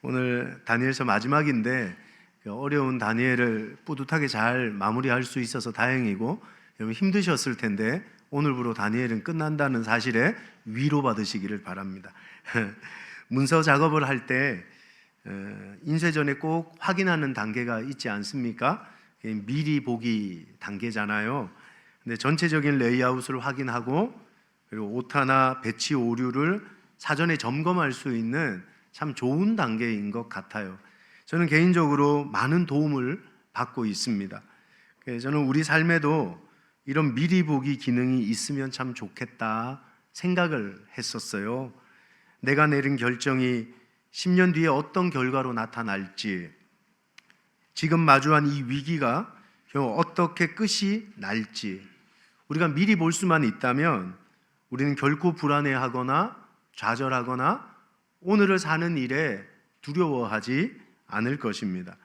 오늘 다니엘서 마지막인데 어려운 다니엘을 뿌듯하게 잘 마무리할 수 있어서 다행이고, 여러분 힘드셨을 텐데 오늘부로 다니엘은 끝난다는 사실에 위로받으시기를 바랍니다. 문서 작업을 할 때 인쇄 전에 꼭 확인하는 단계가 있지 않습니까? 미리 보기 단계잖아요. 근데 전체적인 레이아웃을 확인하고, 그리고 오타나 배치 오류를 사전에 점검할 수 있는 참 좋은 단계인 것 같아요. 저는 개인적으로 많은 도움을 받고 있습니다. 저는 우리 삶에도 이런 미리 보기 기능이 있으면 참 좋겠다 생각을 했었어요. 내가 내린 결정이 10년 뒤에 어떤 결과로 나타날지, 지금 마주한 이 위기가 어떻게 끝이 날지 우리가 미리 볼 수만 있다면 우리는 결코 불안해하거나 좌절하거나 오늘을 사는 일에 두려워하지 않을 것입니다.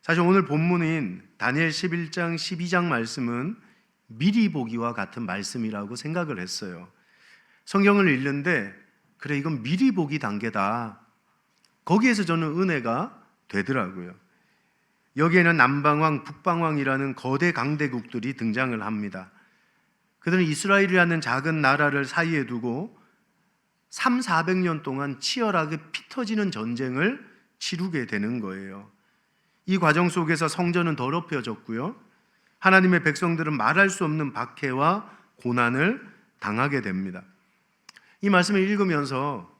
사실 오늘 본문인 다니엘 11장 12장 말씀은 미리 보기와 같은 말씀이라고 생각을 했어요. 성경을 읽는데 그래, 이건 미리 보기 단계다. 거기에서 저는 은혜가 되더라고요. 여기에는 남방왕, 북방왕이라는 거대 강대국들이 등장을 합니다. 그들은 이스라엘이라는 작은 나라를 사이에 두고 300~400년 동안 치열하게 피 터지는 전쟁을 치르게 되는 거예요. 이 과정 속에서 성전은 더럽혀졌고요, 하나님의 백성들은 말할 수 없는 박해와 고난을 당하게 됩니다. 이 말씀을 읽으면서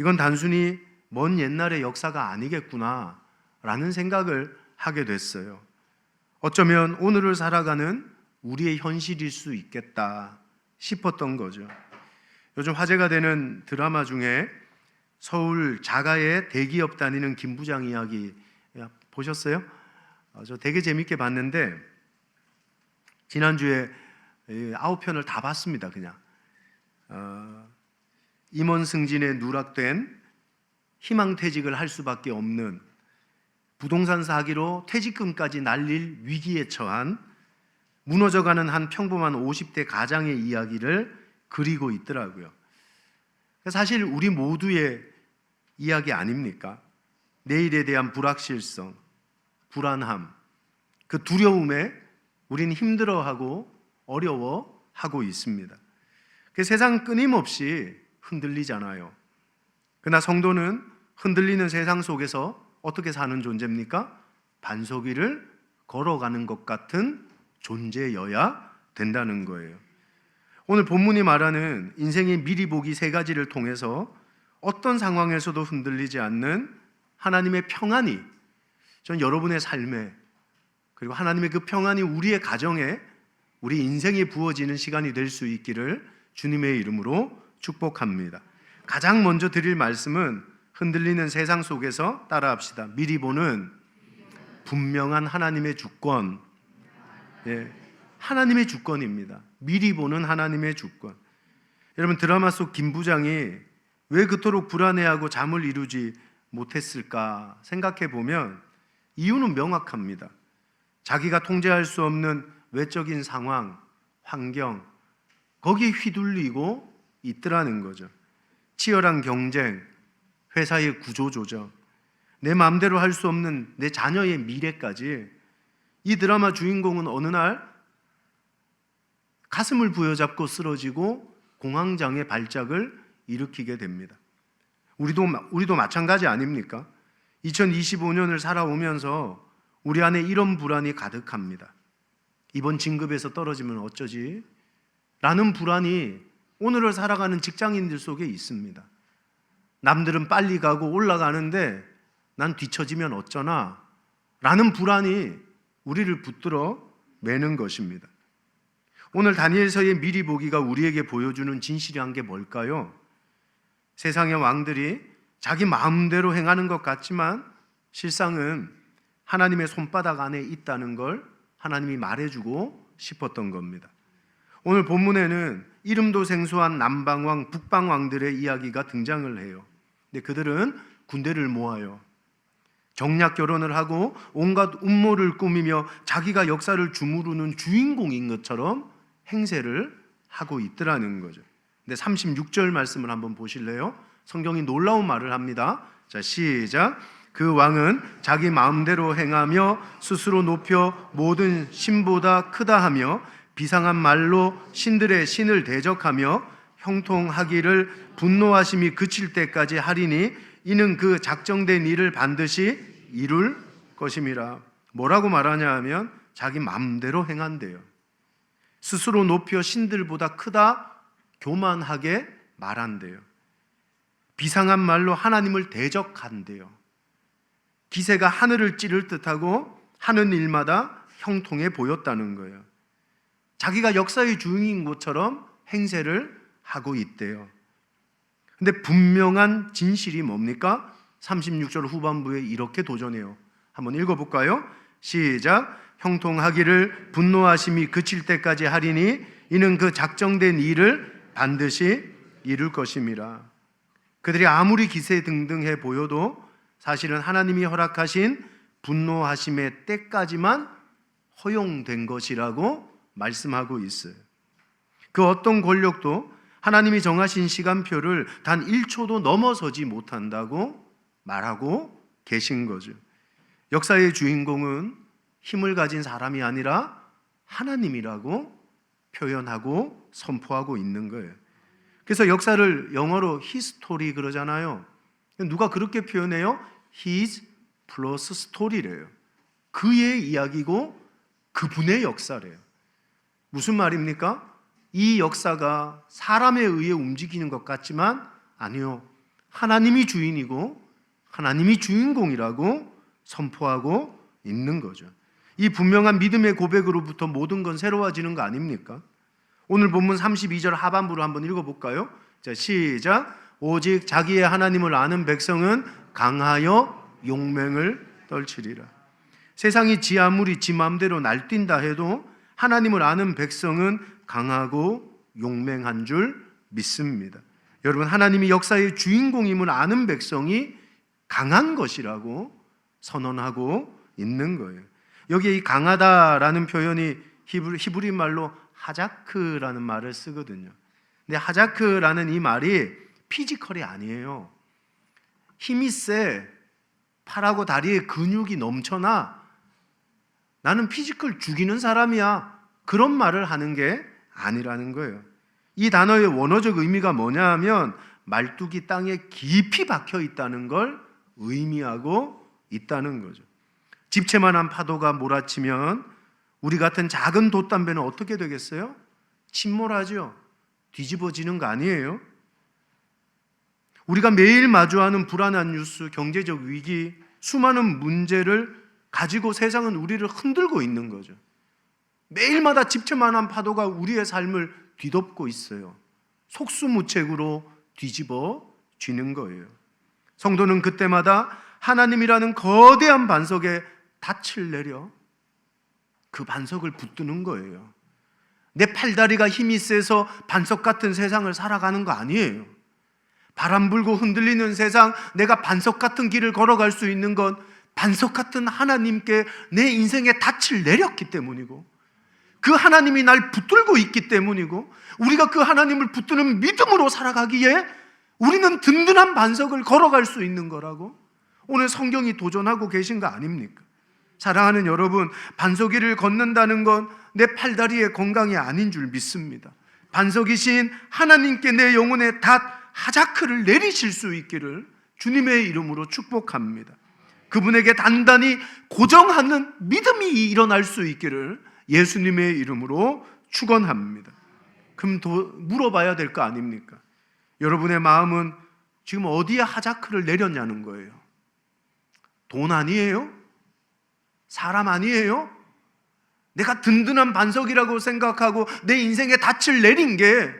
이건 단순히 먼 옛날의 역사가 아니겠구나 라는 생각을 하게 됐어요. 어쩌면 오늘을 살아가는 우리의 현실일 수 있겠다 싶었던 거죠. 요즘 화제가 되는 드라마 중에 서울 자가의 대기업 다니는 김 부장 이야기 보셨어요? 저 되게 재밌게 봤는데 지난주에 9편을 다 봤습니다. 그냥 임원 승진에 누락된 희망퇴직을 할 수밖에 없는, 부동산 사기로 퇴직금까지 날릴 위기에 처한 무너져가는 한 평범한 50대 가장의 이야기를 그리고 있더라고요. 사실 우리 모두의 이야기 아닙니까? 내일에 대한 불확실성, 불안함, 그 두려움에 우리는 힘들어하고 어려워하고 있습니다. 그 세상 끊임없이 흔들리잖아요. 그러나 성도는 흔들리는 세상 속에서 어떻게 사는 존재입니까? 반석 위를 걸어가는 것 같은 존재여야 된다는 거예요. 오늘 본문이 말하는 인생의 미리 보기 3가지를 통해서 어떤 상황에서도 흔들리지 않는 하나님의 평안이 전 여러분의 삶에, 그리고 하나님의 그 평안이 우리의 가정에, 우리 인생에 부어지는 시간이 될 수 있기를 주님의 이름으로 축복합니다. 가장 먼저 드릴 말씀은 흔들리는 세상 속에서 따라합시다. 미리 보는 분명한 하나님의 주권. 하나님의 주권입니다. 미리 보는 하나님의 주권. 여러분, 드라마 속 김 부장이 왜 그토록 불안해하고 잠을 이루지 못했을까 생각해 보면 이유는 명확합니다. 자기가 통제할 수 없는 외적인 상황, 환경, 거기에 휘둘리고 있더라는 거죠. 치열한 경쟁, 회사의 구조조정, 내 마음대로 할 수 없는 내 자녀의 미래까지. 이 드라마 주인공은 어느 날 가슴을 부여잡고 쓰러지고 공황장애 발작을 일으키게 됩니다. 우리도 마찬가지 아닙니까? 2025년을 살아오면서 우리 안에 이런 불안이 가득합니다. 이번 진급에서 떨어지면 어쩌지? 라는 불안이 오늘을 살아가는 직장인들 속에 있습니다. 남들은 빨리 가고 올라가는데 난 뒤처지면 어쩌나? 라는 불안이 우리를 붙들어 매는 것입니다. 오늘 다니엘서의 미리 보기가 우리에게 보여주는 진실이란 게 뭘까요? 세상의 왕들이 자기 마음대로 행하는 것 같지만 실상은 하나님의 손바닥 안에 있다는 걸 하나님이 말해주고 싶었던 겁니다. 오늘 본문에는 이름도 생소한 남방왕, 북방왕들의 이야기가 등장을 해요. 근데 그들은 군대를 모아요. 정략 결혼을 하고 온갖 음모를 꾸미며 자기가 역사를 주무르는 주인공인 것처럼 행세를 하고 있더라는 거죠. 근데 36절 말씀을 한번 보실래요? 성경이 놀라운 말을 합니다. 자, 시작. 그 왕은 자기 마음대로 행하며 스스로 높여 모든 신보다 크다 하며 비상한 말로 신들의 신을 대적하며 형통하기를 분노하심이 그칠 때까지 하리니 이는 그 작정된 일을 반드시 이룰 것임이라. 뭐라고 말하냐 하면 자기 마음대로 행한대요. 스스로 높여 신들보다 크다 교만하게 말한대요. 비상한 말로 하나님을 대적한대요. 기세가 하늘을 찌를 듯하고 하는 일마다 형통해 보였다는 거예요. 자기가 역사의 주인인 것처럼 행세를 하고 있대요. 근데 분명한 진실이 뭡니까? 36절 후반부에 이렇게 도전해요. 한번 읽어볼까요? 시작. 형통하기를 분노하심이 그칠 때까지 하리니 이는 그 작정된 일을 반드시 이룰 것임이라. 그들이 아무리 기세등등해 보여도 사실은 하나님이 허락하신 분노하심의 때까지만 허용된 것이라고 말씀하고 있어요. 그 어떤 권력도 하나님이 정하신 시간표를 단 1초도 넘어서지 못한다고 말하고 계신 거죠. 역사의 주인공은 힘을 가진 사람이 아니라 하나님이라고 표현하고 선포하고 있는 거예요. 그래서 역사를 영어로 히스토리 그러잖아요. 누가 그렇게 표현해요? His plus story래요. 그의 이야기고 그분의 역사래요. 무슨 말입니까? 이 역사가 사람에 의해 움직이는 것 같지만 아니요. 하나님이 주인이고 하나님이 주인공이라고 선포하고 있는 거죠. 이 분명한 믿음의 고백으로부터 모든 건 새로워지는 거 아닙니까? 오늘 본문 32절 하반부로 한번 읽어볼까요? 자, 시작. 오직 자기의 하나님을 아는 백성은 강하여 용맹을 떨치리라. 세상이 지 아무리 지 마음대로 날뛴다 해도 하나님을 아는 백성은 강하고 용맹한 줄 믿습니다. 여러분, 하나님이 역사의 주인공임을 아는 백성이 강한 것이라고 선언하고 있는 거예요. 여기에 이 강하다라는 표현이 히브리 말로 하자크라는 말을 쓰거든요. 근데 하자크라는 이 말이 피지컬이 아니에요. 힘이 세, 팔하고 다리에 근육이 넘쳐나, 나는 피지컬 죽이는 사람이야, 그런 말을 하는 게 아니라는 거예요. 이 단어의 원어적 의미가 뭐냐 하면 말뚝이 땅에 깊이 박혀 있다는 걸 의미하고 있다는 거죠. 집채만한 파도가 몰아치면 우리 같은 작은 돛담배는 어떻게 되겠어요? 침몰하죠. 뒤집어지는 거 아니에요? 우리가 매일 마주하는 불안한 뉴스, 경제적 위기, 수많은 문제를 가지고 세상은 우리를 흔들고 있는 거죠. 매일마다 집채만한 파도가 우리의 삶을 뒤덮고 있어요. 속수무책으로 뒤집어지는 거예요. 성도는 그때마다 하나님이라는 거대한 반석에 닻을 내려 그 반석을 붙드는 거예요. 내 팔다리가 힘이 세서 반석 같은 세상을 살아가는 거 아니에요. 바람 불고 흔들리는 세상, 내가 반석 같은 길을 걸어갈 수 있는 건 반석 같은 하나님께 내 인생에 닻을 내렸기 때문이고, 그 하나님이 날 붙들고 있기 때문이고, 우리가 그 하나님을 붙드는 믿음으로 살아가기에 우리는 든든한 반석을 걸어갈 수 있는 거라고 오늘 성경이 도전하고 계신 거 아닙니까? 사랑하는 여러분, 반석 위를 걷는다는 건 내 팔다리의 건강이 아닌 줄 믿습니다. 반석이신 하나님께 내 영혼의 닷 하자크를 내리실 수 있기를 주님의 이름으로 축복합니다. 그분에게 단단히 고정하는 믿음이 일어날 수 있기를 예수님의 이름으로 축원합니다. 그럼 물어봐야 될 거 아닙니까? 여러분의 마음은 지금 어디에 하자크를 내렸냐는 거예요. 돈 아니에요? 사람 아니에요? 내가 든든한 반석이라고 생각하고 내 인생에 닻을 내린 게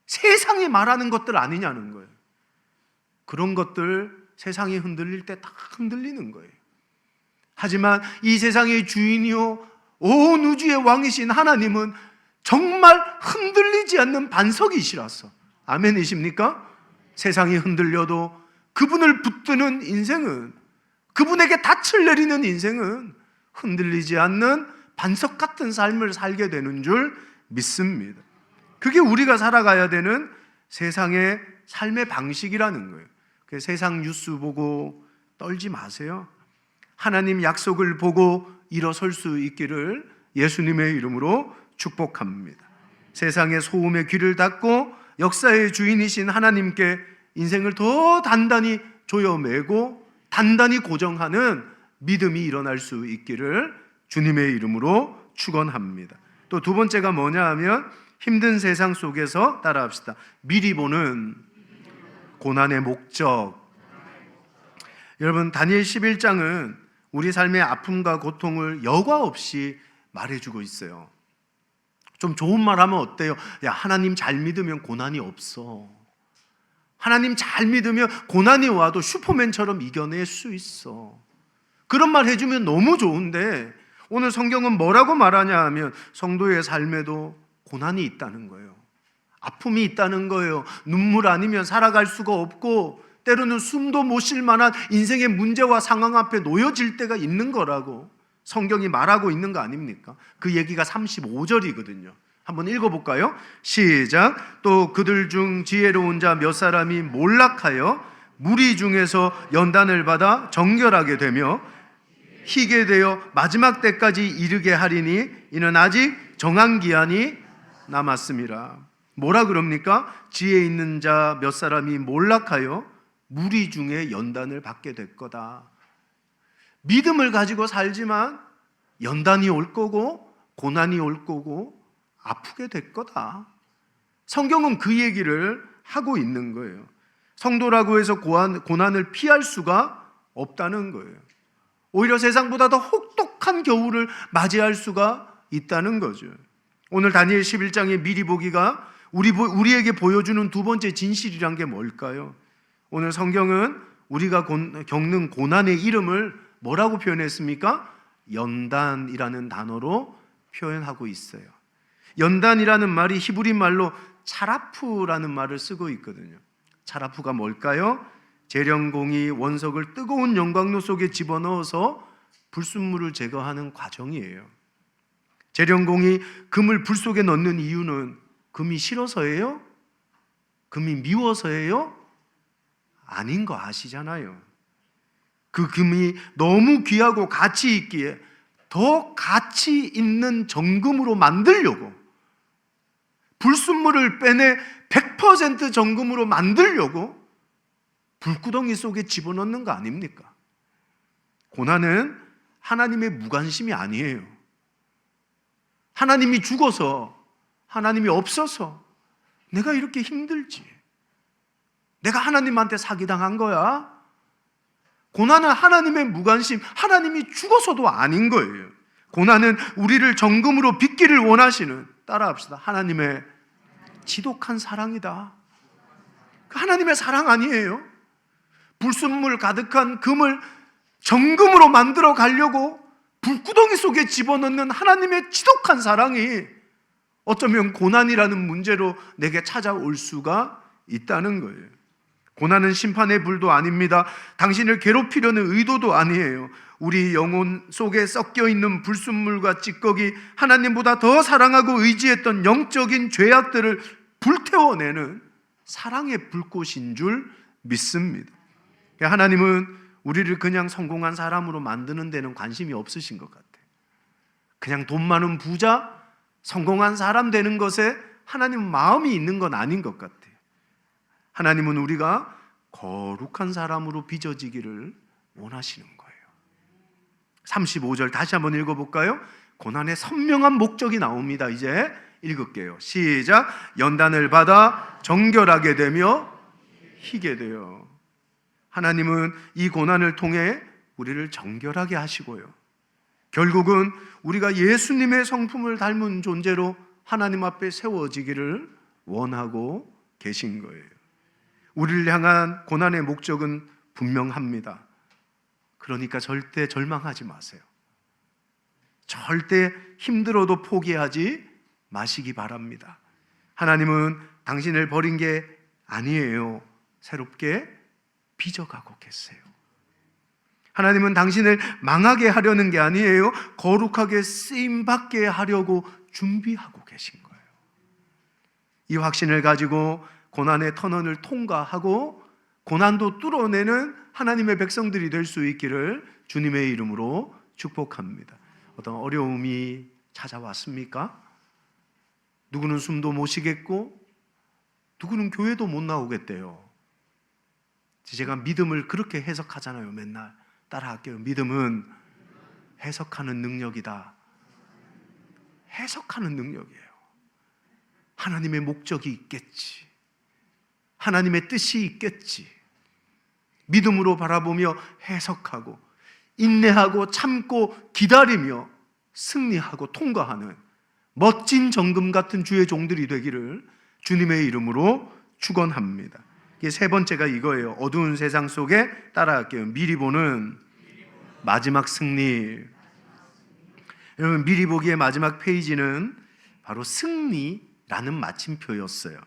세상이 말하는 것들 아니냐는 거예요. 그런 것들 세상이 흔들릴 때 다 흔들리는 거예요. 하지만 이 세상의 주인이요 온 우주의 왕이신 하나님은 정말 흔들리지 않는 반석이시라서, 아멘이십니까? 세상이 흔들려도 그분을 붙드는 인생은, 그분에게 닻을 내리는 인생은 흔들리지 않는 반석 같은 삶을 살게 되는 줄 믿습니다. 그게 우리가 살아가야 되는 세상의 삶의 방식이라는 거예요. 세상 뉴스 보고 떨지 마세요. 하나님 약속을 보고 일어설 수 있기를 예수님의 이름으로 축복합니다. 세상의 소음에 귀를 닫고 역사의 주인이신 하나님께 인생을 더 단단히 조여매고 단단히 고정하는 믿음이 일어날 수 있기를 주님의 이름으로 축원합니다. 또 두 번째가 뭐냐 하면 힘든 세상 속에서 따라합시다. 미리 보는 고난의 목적. 여러분, 다니엘 11장은 우리 삶의 아픔과 고통을 여과 없이 말해주고 있어요. 좀 좋은 말 하면 어때요? 야, 하나님 잘 믿으면 고난이 없어. 하나님 잘 믿으면 고난이 와도 슈퍼맨처럼 이겨낼 수 있어. 그런 말 해주면 너무 좋은데 오늘 성경은 뭐라고 말하냐 하면 성도의 삶에도 고난이 있다는 거예요. 아픔이 있다는 거예요. 눈물 아니면 살아갈 수가 없고 때로는 숨도 못 쉴 만한 인생의 문제와 상황 앞에 놓여질 때가 있는 거라고 성경이 말하고 있는 거 아닙니까? 그 얘기가 35절이거든요. 한번 읽어볼까요? 시작. 또 그들 중 지혜로운 자 몇 사람이 몰락하여 무리 중에서 연단을 받아 정결하게 되며 희게 되어 마지막 때까지 이르게 하리니 이는 아직 정한 기한이 남았습니다. 뭐라 그럽니까? 지혜 있는 자 몇 사람이 몰락하여 무리 중에 연단을 받게 될 거다. 믿음을 가지고 살지만 연단이 올 거고 고난이 올 거고 아프게 될 거다. 성경은 그 얘기를 하고 있는 거예요. 성도라고 해서 고난을 피할 수가 없다는 거예요. 오히려 세상보다 더 혹독한 겨울을 맞이할 수가 있다는 거죠. 오늘 다니엘 11장의 미리 보기가 우리에게 보여주는 두 번째 진실이란 게 뭘까요? 오늘 성경은 우리가 겪는 고난의 이름을 뭐라고 표현했습니까? 연단이라는 단어로 표현하고 있어요. 연단이라는 말이 히브리 말로 차라프라는 말을 쓰고 있거든요. 차라프가 뭘까요? 재련공이 원석을 뜨거운 영광로 속에 집어넣어서 불순물을 제거하는 과정이에요. 재련공이 금을 불 속에 넣는 이유는 금이 싫어서예요? 금이 미워서예요? 아닌 거 아시잖아요. 그 금이 너무 귀하고 가치 있기에 더 가치 있는 정금으로 만들려고, 불순물을 빼내 100% 정금으로 만들려고 불구덩이 속에 집어넣는 거 아닙니까? 고난은 하나님의 무관심이 아니에요. 하나님이 죽어서, 하나님이 없어서 내가 이렇게 힘들지, 내가 하나님한테 사기당한 거야? 고난은 하나님의 무관심, 하나님이 죽어서도 아닌 거예요. 고난은 우리를 정금으로 빚기를 원하시는, 따라합시다, 하나님의 지독한 사랑이다. 하나님의 사랑 아니에요? 불순물 가득한 금을 정금으로 만들어 가려고 불구덩이 속에 집어넣는 하나님의 지독한 사랑이 어쩌면 고난이라는 문제로 내게 찾아올 수가 있다는 거예요. 고난은 심판의 불도 아닙니다. 당신을 괴롭히려는 의도도 아니에요. 우리 영혼 속에 섞여 있는 불순물과 찌꺼기, 하나님보다 더 사랑하고 의지했던 영적인 죄악들을 불태워내는 사랑의 불꽃인 줄 믿습니다. 하나님은 우리를 그냥 성공한 사람으로 만드는 데는 관심이 없으신 것 같아요. 그냥 돈 많은 부자, 성공한 사람 되는 것에 하나님은 마음이 있는 건 아닌 것 같아요. 하나님은 우리가 거룩한 사람으로 빚어지기를 원하시는 거예요. 35절 다시 한번 읽어볼까요? 고난의 선명한 목적이 나옵니다. 이제 읽을게요. 시작. 연단을 받아 정결하게 되며 희게 되어. 하나님은 이 고난을 통해 우리를 정결하게 하시고요, 결국은 우리가 예수님의 성품을 닮은 존재로 하나님 앞에 세워지기를 원하고 계신 거예요. 우리를 향한 고난의 목적은 분명합니다. 그러니까 절대 절망하지 마세요. 절대 힘들어도 포기하지 마시기 바랍니다. 하나님은 당신을 버린 게 아니에요. 새롭게 빚어가고 계세요. 하나님은 당신을 망하게 하려는 게 아니에요. 거룩하게 쓰임받게 하려고 준비하고 계신 거예요. 이 확신을 가지고 고난의 터널을 통과하고 고난도 뚫어내는 하나님의 백성들이 될 수 있기를 주님의 이름으로 축복합니다. 어떤 어려움이 찾아왔습니까? 누구는 숨도 못 쉬겠고 누구는 교회도 못 나오겠대요. 제가 믿음을 그렇게 해석하잖아요. 맨날 따라할게요. 믿음은 해석하는 능력이다. 해석하는 능력이에요. 하나님의 목적이 있겠지. 하나님의 뜻이 있겠지. 믿음으로 바라보며 해석하고 인내하고 참고 기다리며 승리하고 통과하는 멋진 정금 같은 주의 종들이 되기를 주님의 이름으로 축원합니다. 세 번째가 이거예요. 어두운 세상 속에 따라갈게요. 미리 보는 마지막 승리. 여러분, 미리 보기의 마지막 페이지는 바로 승리라는 마침표였어요.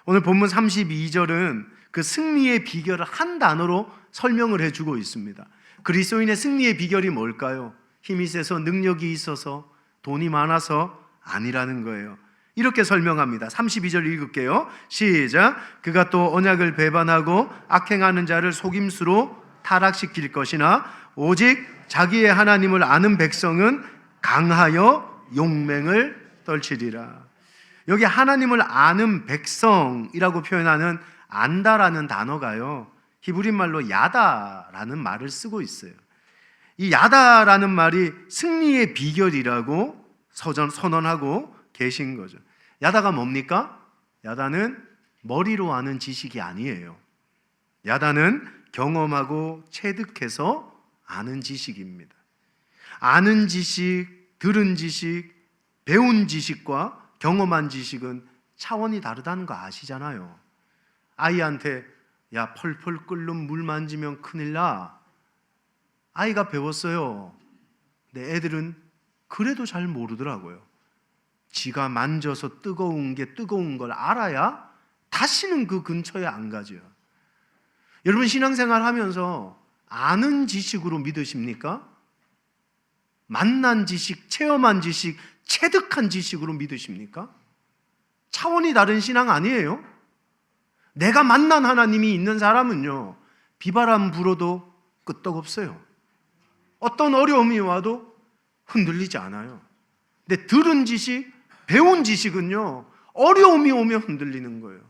오늘 본문 32절은 그 승리의 비결을 한 단어로 설명을 해주고 있습니다. 그리스도인의 승리의 비결이 뭘까요? 힘이 세서 능력이 있어서 돈이 많아서 아니라는 거예요. 이렇게 설명합니다. 32절 읽을게요. 시작. 그가 또 언약을 배반하고 악행하는 자를 속임수로 타락시킬 것이나 오직 자기의 하나님을 아는 백성은 강하여 용맹을 떨치리라. 여기 하나님을 아는 백성이라고 표현하는 안다라는 단어가요, 히브리 말로 야다라는 말을 쓰고 있어요. 이 야다라는 말이 승리의 비결이라고 선언하고 계신 거죠. 야다가 뭡니까? 야다는 머리로 아는 지식이 아니에요. 야다는 경험하고 체득해서 아는 지식입니다. 아는 지식, 들은 지식, 배운 지식과 경험한 지식은 차원이 다르다는 거 아시잖아요. 아이한테 야, 펄펄 끓는 물 만지면 큰일 나. 아이가 배웠어요. 근데 애들은 그래도 잘 모르더라고요. 지가 만져서 뜨거운 게 뜨거운 걸 알아야 다시는 그 근처에 안 가죠. 여러분, 신앙생활 하면서 아는 지식으로 믿으십니까? 만난 지식, 체험한 지식, 체득한 지식으로 믿으십니까? 차원이 다른 신앙 아니에요? 내가 만난 하나님이 있는 사람은요, 비바람 불어도 끄떡없어요. 어떤 어려움이 와도 흔들리지 않아요. 근데 들은 지식, 배운 지식은요, 어려움이 오면 흔들리는 거예요.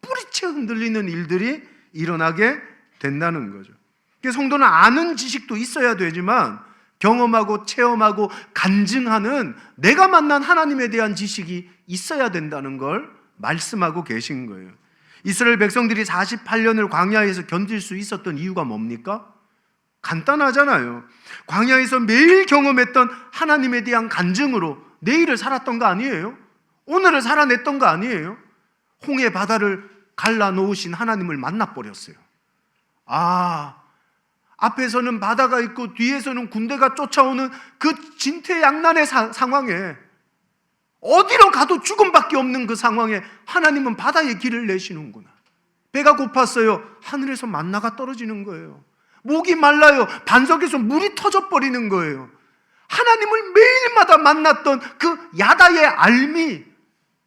뿌리채 흔들리는 일들이 일어나게 된다는 거죠. 그래서 성도는 아는 지식도 있어야 되지만 경험하고 체험하고 간증하는 내가 만난 하나님에 대한 지식이 있어야 된다는 걸 말씀하고 계신 거예요. 이스라엘 백성들이 48년을 광야에서 견딜 수 있었던 이유가 뭡니까? 간단하잖아요. 광야에서 매일 경험했던 하나님에 대한 간증으로 내일을 살았던 거 아니에요? 오늘을 살아냈던 거 아니에요? 홍해 바다를 갈라놓으신 하나님을 만나버렸어요. 앞에서는 바다가 있고 뒤에서는 군대가 쫓아오는 그 진퇴양난의 상황에, 어디로 가도 죽음밖에 없는 그 상황에 하나님은 바다에 길을 내시는구나. 배가 고팠어요. 하늘에서 만나가 떨어지는 거예요. 목이 말라요. 반석에서 물이 터져버리는 거예요. 하나님을 매일마다 만났던 그 야다의 알미,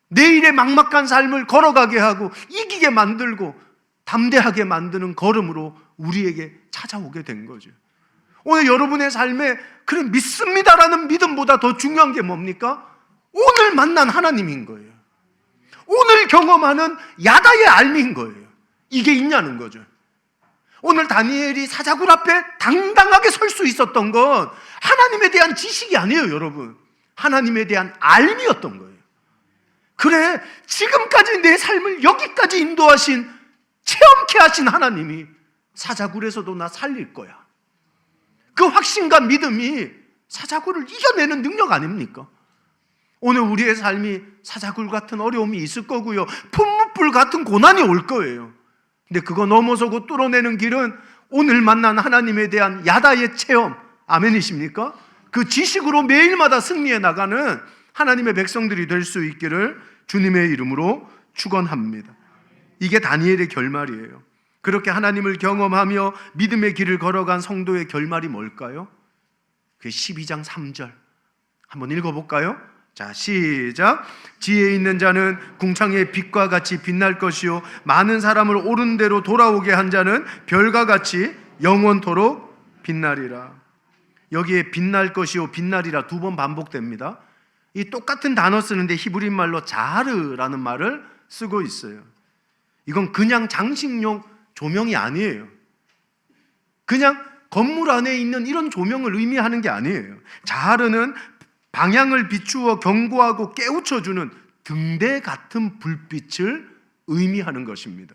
내일의 막막한 삶을 걸어가게 하고 이기게 만들고 담대하게 만드는 걸음으로 우리에게 찾아오게 된 거죠. 오늘 여러분의 삶에 그래 믿습니다라는 믿음보다 더 중요한 게 뭡니까? 오늘 만난 하나님인 거예요. 오늘 경험하는 야다의 알미인 거예요. 이게 있냐는 거죠. 오늘 다니엘이 사자굴 앞에 당당하게 설 수 있었던 건 하나님에 대한 지식이 아니에요, 여러분. 하나님에 대한 알미였던 거예요. 그래, 지금까지 내 삶을 여기까지 인도하신, 체험케 하신 하나님이 사자굴에서도 나 살릴 거야. 그 확신과 믿음이 사자굴을 이겨내는 능력 아닙니까? 오늘 우리의 삶이 사자굴 같은 어려움이 있을 거고요,噴물불 같은 고난이 올 거예요. 근데 그거 넘어서고 뚫어내는 길은 오늘 만난 하나님에 대한 야다의 체험, 아멘이십니까? 그 지식으로 매일마다 승리해 나가는 하나님의 백성들이 될 수 있기를 주님의 이름으로 축원합니다. 이게 다니엘의 결말이에요. 그렇게 하나님을 경험하며 믿음의 길을 걸어간 성도의 결말이 뭘까요? 그 12장 3절 한번 읽어볼까요? 자, 시작. 지혜 있는 자는 궁창의 빛과 같이 빛날 것이요 많은 사람을 옳은 대로 돌아오게 한 자는 별과 같이 영원토록 빛나리라. 여기에 빛날 것이요 빛나리라 두 번 반복됩니다. 이 똑같은 단어 쓰는데 히브리 말로 자르라는 말을 쓰고 있어요. 이건 그냥 장식용 조명이 아니에요. 그냥 건물 안에 있는 이런 조명을 의미하는 게 아니에요. 자르는 방향을 비추어 경고하고 깨우쳐주는 등대 같은 불빛을 의미하는 것입니다.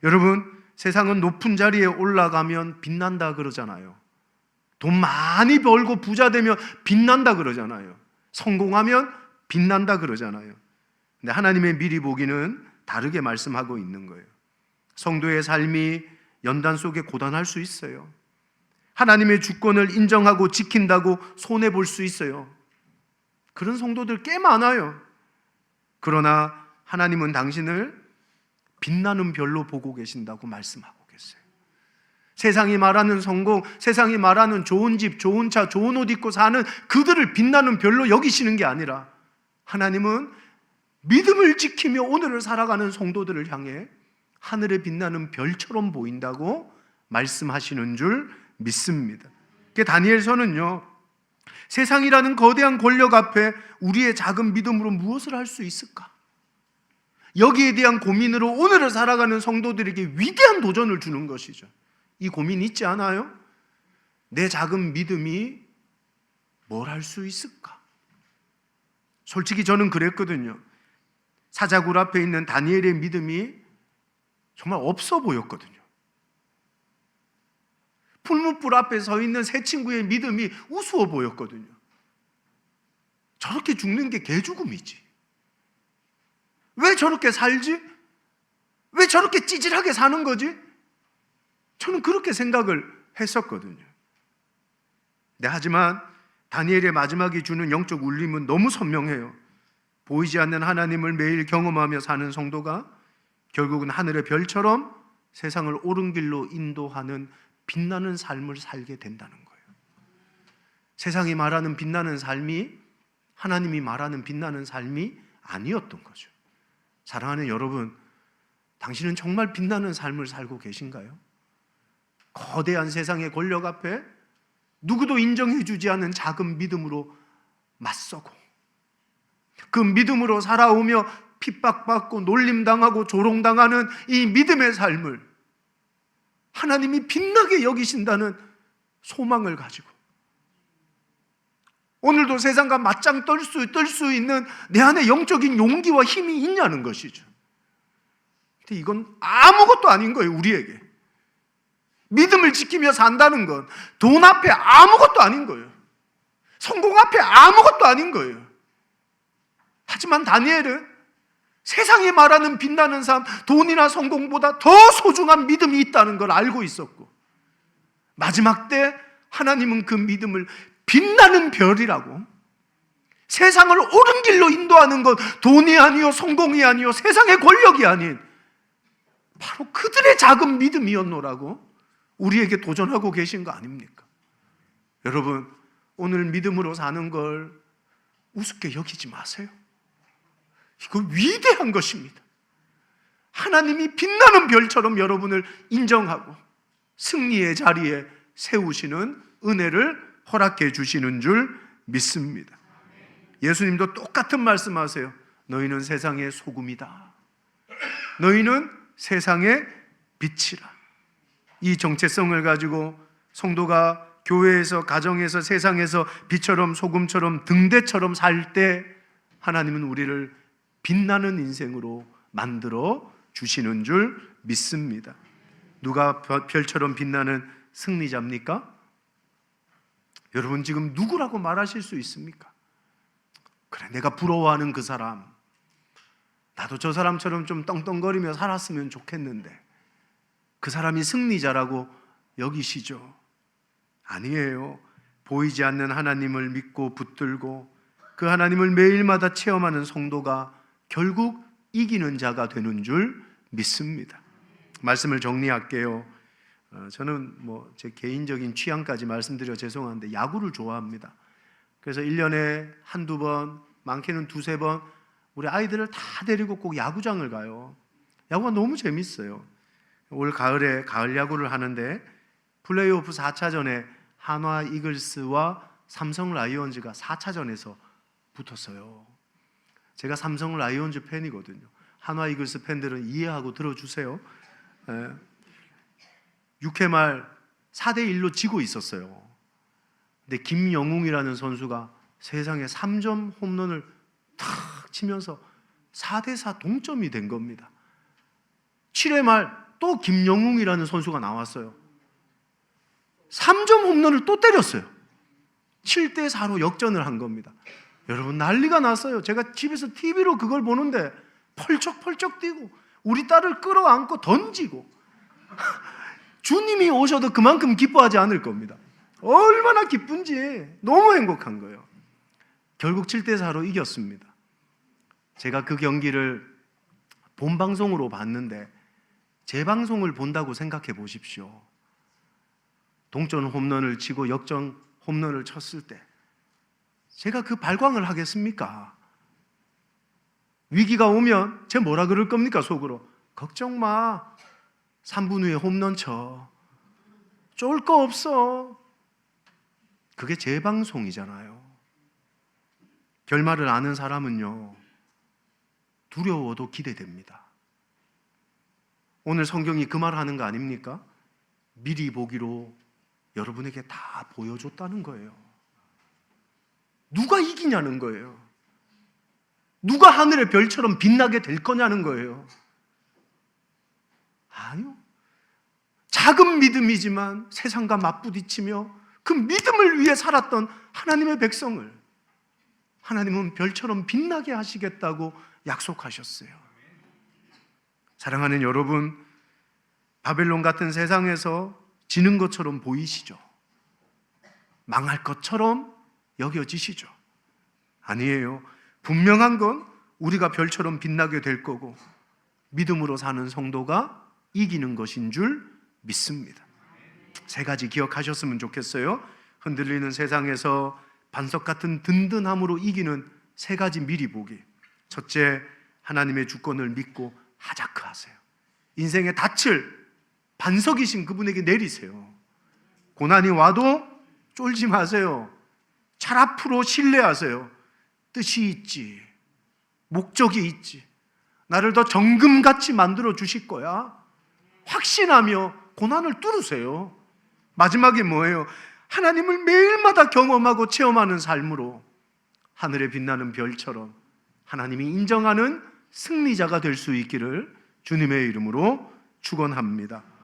여러분, 세상은 높은 자리에 올라가면 빛난다 그러잖아요. 돈 많이 벌고 부자 되면 빛난다 그러잖아요. 성공하면 빛난다 그러잖아요. 근데 하나님의 미리 보기는 다르게 말씀하고 있는 거예요. 성도의 삶이 연단 속에 고단할 수 있어요. 하나님의 주권을 인정하고 지킨다고 손해볼 수 있어요. 그런 성도들 꽤 많아요. 그러나 하나님은 당신을 빛나는 별로 보고 계신다고 말씀하고 계세요. 세상이 말하는 성공, 세상이 말하는 좋은 집, 좋은 차, 좋은 옷 입고 사는 그들을 빛나는 별로 여기시는 게 아니라 하나님은 믿음을 지키며 오늘을 살아가는 성도들을 향해 하늘에 빛나는 별처럼 보인다고 말씀하시는 줄 믿습니다. 다니엘서는요, 세상이라는 거대한 권력 앞에 우리의 작은 믿음으로 무엇을 할 수 있을까? 여기에 대한 고민으로 오늘을 살아가는 성도들에게 위대한 도전을 주는 것이죠. 이 고민 있지 않아요? 내 작은 믿음이 뭘 할 수 있을까? 솔직히 저는 그랬거든요. 사자굴 앞에 있는 다니엘의 믿음이 정말 없어 보였거든요. 풀무불 앞에 서 있는 새 친구의 믿음이 우스워 보였거든요. 저렇게 죽는 게 개죽음이지. 왜 저렇게 살지? 왜 저렇게 찌질하게 사는 거지? 저는 그렇게 생각을 했었거든요. 네, 하지만 다니엘의 마지막이 주는 영적 울림은 너무 선명해요. 보이지 않는 하나님을 매일 경험하며 사는 성도가 결국은 하늘의 별처럼 세상을 옳은 길로 인도하는 빛나는 삶을 살게 된다는 거예요. 세상이 말하는 빛나는 삶이 하나님이 말하는 빛나는 삶이 아니었던 거죠. 사랑하는 여러분, 당신은 정말 빛나는 삶을 살고 계신가요? 거대한 세상의 권력 앞에 누구도 인정해주지 않은 작은 믿음으로 맞서고 그 믿음으로 살아오며 핍박받고 놀림당하고 조롱당하는 이 믿음의 삶을 하나님이 빛나게 여기신다는 소망을 가지고 오늘도 세상과 맞짱 뜰 수 있는 내 안에 영적인 용기와 힘이 있냐는 것이죠. 근데 이건 아무것도 아닌 거예요, 우리에게. 믿음을 지키며 산다는 건 돈 앞에 아무것도 아닌 거예요. 성공 앞에 아무것도 아닌 거예요. 하지만 다니엘은 세상이 말하는 빛나는 삶, 돈이나 성공보다 더 소중한 믿음이 있다는 걸 알고 있었고, 마지막 때 하나님은 그 믿음을 빛나는 별이라고, 세상을 옳은 길로 인도하는 것, 돈이 아니요 성공이 아니요 세상의 권력이 아닌 바로 그들의 작은 믿음이었노라고 우리에게 도전하고 계신 거 아닙니까? 여러분, 오늘 믿음으로 사는 걸 우습게 여기지 마세요. 이거 위대한 것입니다. 하나님이 빛나는 별처럼 여러분을 인정하고 승리의 자리에 세우시는 은혜를 허락해 주시는 줄 믿습니다. 예수님도 똑같은 말씀하세요. 너희는 세상의 소금이다. 너희는 세상의 빛이라. 이 정체성을 가지고 성도가 교회에서, 가정에서, 세상에서 빛처럼 소금처럼 등대처럼 살 때 하나님은 우리를 빛나는 인생으로 만들어 주시는 줄 믿습니다. 누가 별처럼 빛나는 승리자입니까? 여러분, 지금 누구라고 말하실 수 있습니까? 그래, 내가 부러워하는 그 사람, 나도 저 사람처럼 좀 떵떵거리며 살았으면 좋겠는데, 그 사람이 승리자라고 여기시죠? 아니에요. 보이지 않는 하나님을 믿고 붙들고 그 하나님을 매일마다 체험하는 성도가 결국 이기는 자가 되는 줄 믿습니다. 말씀을 정리할게요. 저는 제 개인적인 취향까지 말씀드려 죄송한데 야구를 좋아합니다. 그래서 1년에 한두 번 많게는 두세 번 우리 아이들을 다 데리고 꼭 야구장을 가요. 야구가 너무 재밌어요. 올 가을에 가을 야구를 하는데 플레이오프 4차전에 한화 이글스와 삼성 라이온즈가 4차전에서 붙었어요. 제가 삼성 라이온즈 팬이거든요. 한화 이글스 팬들은 이해하고 들어주세요. 6회 말 4대1로 지고 있었어요. 근데 김영웅이라는 선수가 세상에 3점 홈런을 탁 치면서 4대4 동점이 된 겁니다. 7회 말 또 김영웅이라는 선수가 나왔어요. 3점 홈런을 또 때렸어요. 7대4로 역전을 한 겁니다. 여러분 난리가 났어요. 제가 집에서 TV로 그걸 보는데 펄쩍펄쩍 뛰고 우리 딸을 끌어안고 던지고 주님이 오셔도 그만큼 기뻐하지 않을 겁니다. 얼마나 기쁜지 너무 행복한 거예요. 결국 7대4로 이겼습니다. 제가 그 경기를 본방송으로 봤는데 재방송을 본다고 생각해 보십시오. 동점 홈런을 치고 역전 홈런을 쳤을 때 제가 그 발광을 하겠습니까? 위기가 오면 제 뭐라 그럴 겁니까? 속으로 걱정 마, 3분 후에 홈런 쳐, 쫄 거 없어. 그게 재방송이잖아요. 결말을 아는 사람은요 두려워도 기대됩니다. 오늘 성경이 그 말 하는 거 아닙니까? 미리 보기로 여러분에게 다 보여줬다는 거예요. 누가 이기냐는 거예요. 누가 하늘의 별처럼 빛나게 될 거냐는 거예요. 아니요. 작은 믿음이지만 세상과 맞부딪히며 그 믿음을 위해 살았던 하나님의 백성을 하나님은 별처럼 빛나게 하시겠다고 약속하셨어요. 사랑하는 여러분, 바벨론 같은 세상에서 지는 것처럼 보이시죠? 망할 것처럼 여겨지시죠? 아니에요. 분명한 건 우리가 별처럼 빛나게 될 거고 믿음으로 사는 성도가 이기는 것인 줄 믿습니다. 세 가지 기억하셨으면 좋겠어요. 흔들리는 세상에서 반석 같은 든든함으로 이기는 세 가지 미리 보기. 첫째, 하나님의 주권을 믿고 하자크하세요. 인생의 닻을 반석이신 그분에게 내리세요. 고난이 와도 쫄지 마세요. 찰 앞으로 신뢰하세요. 뜻이 있지, 목적이 있지, 나를 더 정금같이 만들어 주실 거야. 확신하며 고난을 뚫으세요. 마지막에 뭐예요? 하나님을 매일마다 경험하고 체험하는 삶으로 하늘에 빛나는 별처럼 하나님이 인정하는 승리자가 될 수 있기를 주님의 이름으로 축원합니다.